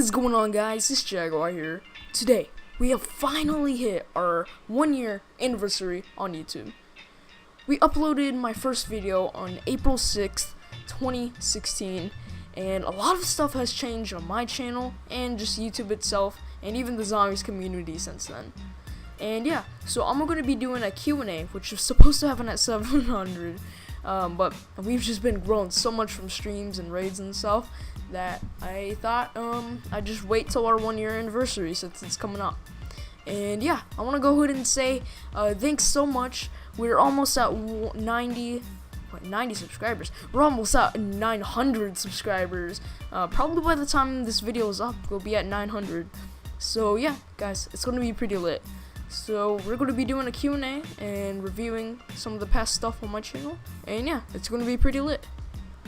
is going on, guys? It's Jaguar here. Today, we have finally hit our 1-year anniversary on YouTube. We uploaded my first video on April 6th, 2016, and a lot of stuff has changed on my channel and just YouTube itself and even the zombies community since then. And yeah, so I'm going to be doing a Q&A, which is supposed to happen at 700, but we've just been growing so much from streams and raids and stuff that I thought I'd just wait till our 1-year anniversary since it's coming up. And yeah, I want to go ahead and say thanks so much. We're almost at 90 subscribers. We're almost at 900 subscribers. Probably by the time this video is up, we'll be at 900. So yeah, guys, it's going to be pretty lit. So we're going to be doing a Q&A and reviewing some of the past stuff on my channel. And yeah, it's going to be pretty lit.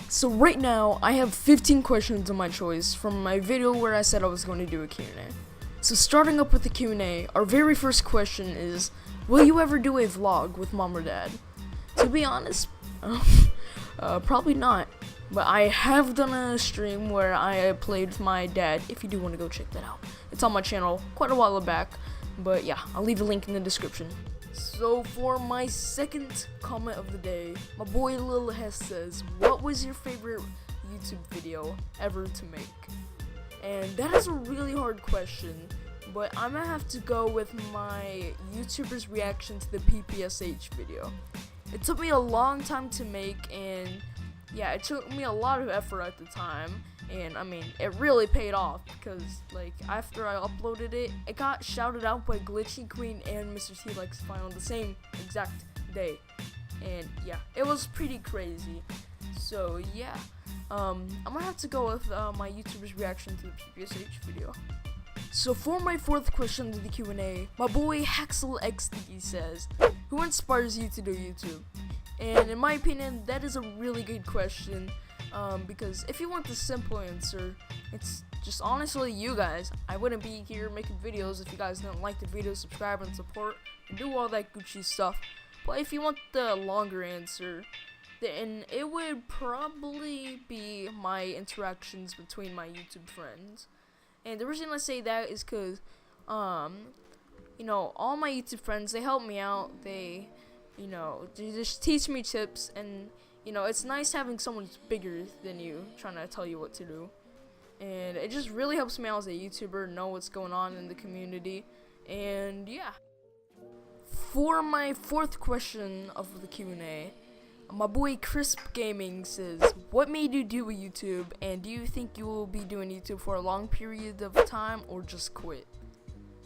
So right now, I have 15 questions of my choice from my video where I said I was going to do a Q&A. So starting up with the Q&A, our very first question is, will you ever do a vlog with mom or dad? To be honest, probably not. But I have done a stream where I played with my dad, if you do want to go check that out. It's on my channel quite a while back, but yeah, I'll leave a link in the description. So for my second comment of the day, my boy Lil Hess says, what was your favorite YouTube video ever to make? And that is a really hard question, but I'm gonna have to go with my YouTuber's reaction to the PPSH video. It took me a long time to make, and yeah, it took me a lot of effort at the time. And I mean, it really paid off because, like, after I uploaded it, it got shouted out by Glitchy Queen and Mr. T Lex Raeleen on the same exact day. And yeah, it was pretty crazy. So yeah, I'm gonna have to go with my YouTuber's reaction to the PPSH video. So for my fourth question to the Q&A, my boy HaxelXD says, who inspires you to do YouTube? And in my opinion, that is a really good question. Because if you want the simple answer, it's just honestly you guys. I wouldn't be here making videos if you guys didn't like the video, subscribe, and support, and do all that Gucci stuff. But if you want the longer answer, then it would probably be my interactions between my YouTube friends. And the reason I say that is because, you know, all my YouTube friends, they help me out. They just teach me tips, and you know, it's nice having someone who's bigger than you trying to tell you what to do. And it just really helps me out as a YouTuber, know what's going on in the community. And yeah. For my fourth question of the Q&A, my boy Crisp Gaming says, what made you do a YouTube, and do you think you will be doing YouTube for a long period of time or just quit?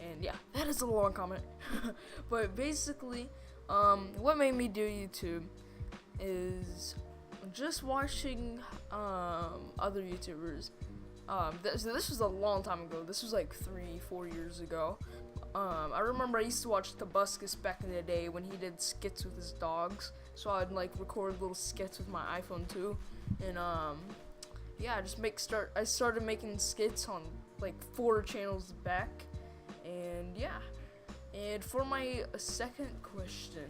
And yeah, that is a long comment. But basically, what made me do YouTube is just watching other YouTubers. This was a long time ago. This was like 3-4 years ago. I remember I used to watch Tobuscus back in the day when he did skits with his dogs. So I'd like record little skits with my iPhone too. And yeah, I started making skits on like 4 channels back. And yeah. And for my second question,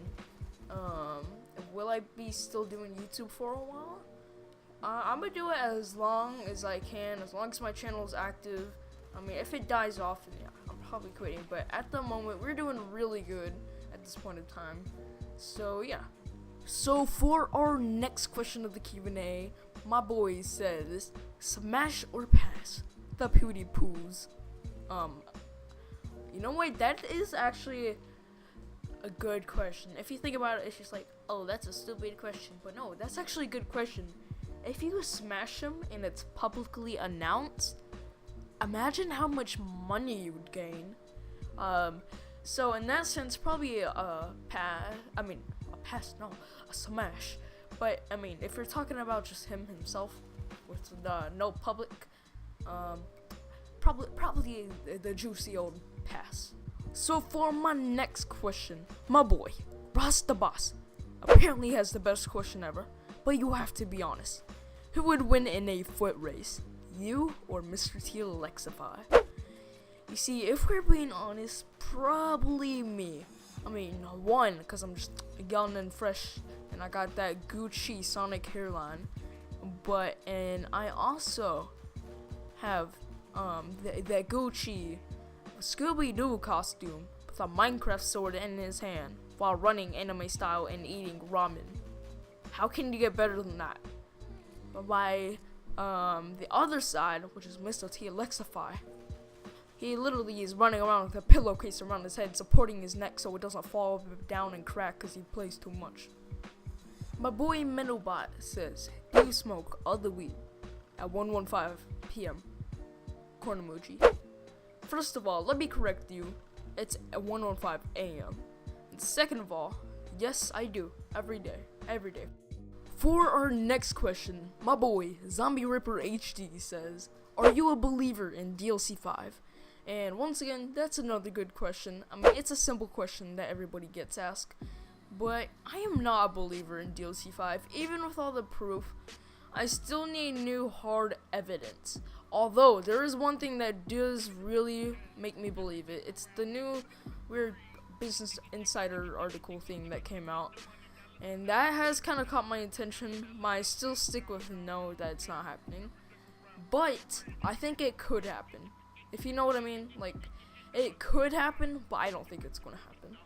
will I be still doing YouTube for a while? I'm gonna do it as long as I can, as long as my channel is active. I mean, if it dies off, then yeah, I'm probably quitting. But at the moment, we're doing really good at this point in time. So yeah. So for our next question of the Q&A, my boy says, smash or pass the Pewdie Poos? You know what? That is actually a good question. If you think about it, it's just like, oh, that's a stupid question. But no, that's actually a good question. If you smash them and it's publicly announced, imagine how much money you would gain. So in that sense, probably a smash. But I mean, if you're talking about just himself with the no public, probably the juicy old pass. So for my next question, my boy, Ross the Boss, apparently has the best question ever, but you have to be honest. Who would win in a foot race, you or Mr. T Lexify? You see, if we're being honest, probably me. I mean, one, because I'm just young and fresh, and I got that Gucci Sonic hairline, and I also have that Gucci Scooby-Doo costume with a Minecraft sword in his hand while running anime style and eating ramen. How can you get better than that? But by the other side, which is Mr. T Alexify, he literally is running around with a pillowcase around his head, supporting his neck so it doesn't fall down and crack because he plays too much. My boy Menobot says, do you smoke all the weed at 1:15 p.m. Corn emoji. First of all, let me correct you. It's at 1:15 a.m. And second of all, yes, I do. Every day. For our next question, my boy Zombie Ripper HD says, are you a believer in DLC 5? And once again, that's another good question. I mean, it's a simple question that everybody gets asked. But I am not a believer in DLC 5. Even with all the proof, I still need new hard evidence. Although, there is one thing that does really make me believe it. It's the new weird Business Insider article thing that came out. And that has kind of caught my attention. But I still stick with no, that it's not happening. But, I think it could happen. If you know what I mean. Like, it could happen, but I don't think it's going to happen.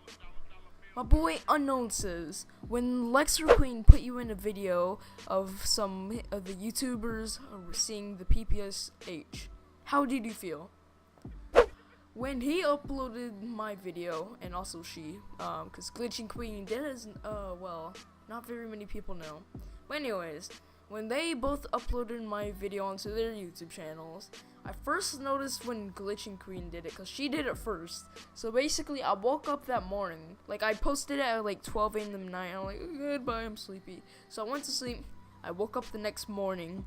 My boy Unknown says, when Lex Raeleen put you in a video of some of the YouTubers seeing the PPSH, how did you feel? When he uploaded my video, and also she, because Glitching Queen did as, well, not very many people know. But anyways, when they both uploaded my video onto their YouTube channels, I first noticed when Glitching Queen did it, because she did it first. So basically, I woke up that morning, like I posted it at like 12 a.m. in the night, and I'm like, goodbye, I'm sleepy. So I went to sleep, I woke up the next morning,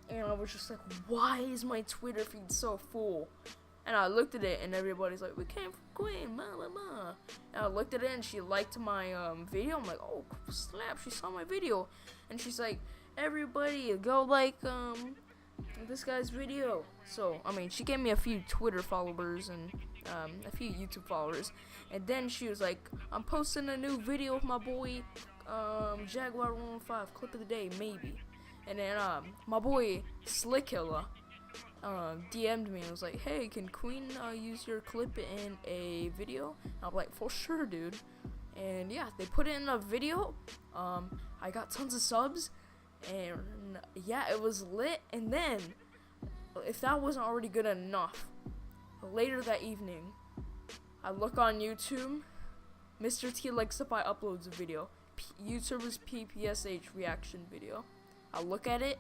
and I was just like, why is my Twitter feed so full? And I looked at it, and everybody's like, we came from Queen, blah, blah, blah. And I looked at it, and she liked my video. I'm like, oh, snap, she saw my video. And she's like, everybody, go like, this guy's video. So, I mean, she gave me a few Twitter followers and a few YouTube followers. And then she was like, I'm posting a new video with my boy, Jaguar 115, clip of the day, maybe. And then, my boy, Slickkilla, DM'd me and was like, hey, can Queen use your clip in a video? And I'm like, for sure, dude. And yeah, they put it in a video. I got tons of subs, and yeah, it was lit. And then, if that wasn't already good enough, later that evening, I look on YouTube, Mr. T Alexify uploads a video, YouTuber's PPSH reaction video. I look at it,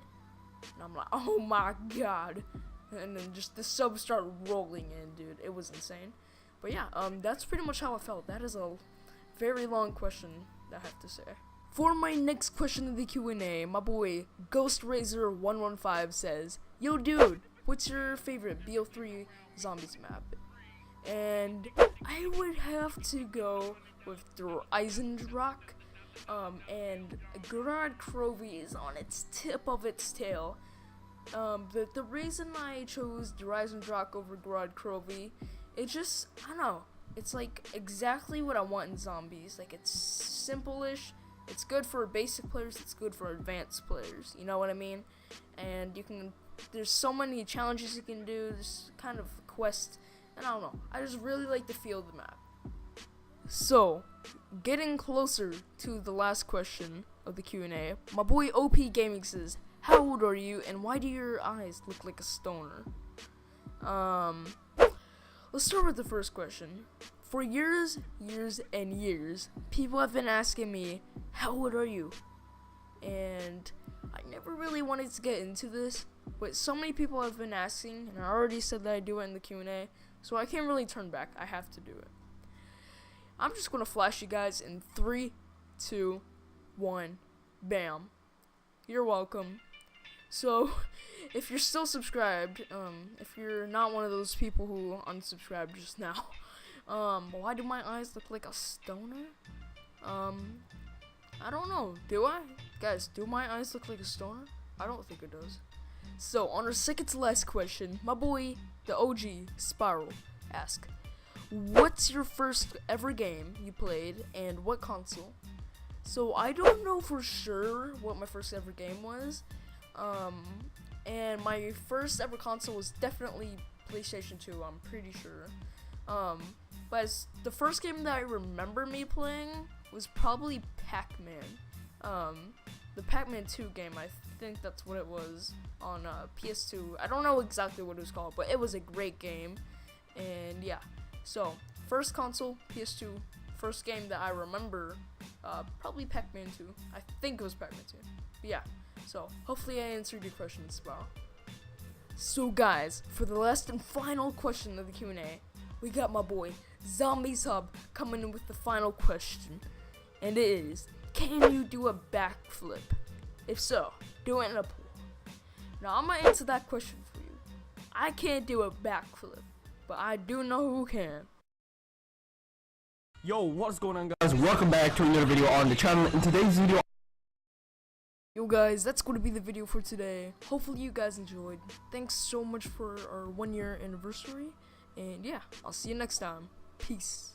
and I'm like, oh my god. And then just the subs start rolling in, dude. It was insane. But yeah, that's pretty much how I felt. That is a very long question, I have to say. For my next question in the Q&A, my boy GhostRazor115 says, yo dude, what's your favorite BO3 zombies map? And I would have to go with Dreisendrock. And Gerard Crovey is on its tip of its tail. The reason I chose Dreisendrock over Gerard Crovey, it just, I don't know, it's like exactly what I want in zombies. Like, it's simple-ish, it's good for basic players, it's good for advanced players, you know what I mean? And you can, there's so many challenges you can do, this kind of quest, and I don't know, I just really like the feel of the map. So, getting closer to the last question of the Q&A, my boy OP Gaming says, how old are you, and why do your eyes look like a stoner? Let's start with the first question. For years, and years, people have been asking me, how old are you? And I never really wanted to get into this, but so many people have been asking, and I already said that I do it in the Q&A, so I can't really turn back. I have to do it. I'm just going to flash you guys in 3, 2, 1, bam. You're welcome. So, if you're still subscribed, if you're not one of those people who unsubscribed just now, why do my eyes look like a stoner? I don't know. Do I? Guys, do my eyes look like a stoner? I don't think it does. So, on our second to last question, my boy, the OG, Spiral, asked, what's your first ever game you played, and what console? So, I don't know for sure what my first ever game was. and my first ever console was definitely PlayStation 2. I'm pretty sure. But the first game that I remember me playing was probably Pac-Man. The Pac-Man 2 game, I think that's what it was, on PS2. I don't know exactly what it was called, but it was a great game. And yeah, so first console, PS2. First game that I remember, probably Pac-Man 2. I think it was Pac-Man 2. But yeah, so hopefully I answered your questions well. So guys, for the last and final question of the Q&A, we got my boy Zombies Hub coming in with the final question, and it is: can you do a backflip? If so, do it in a pool. Now I'm gonna answer that question for you. I can't do a backflip, but I do know who can. Yo, what's going on, guys? Welcome back to another video on the channel. In today's video, yo guys, that's going to be the video for today. Hopefully you guys enjoyed. Thanks so much for our 1 year anniversary, and yeah, I'll see you next time. Peace.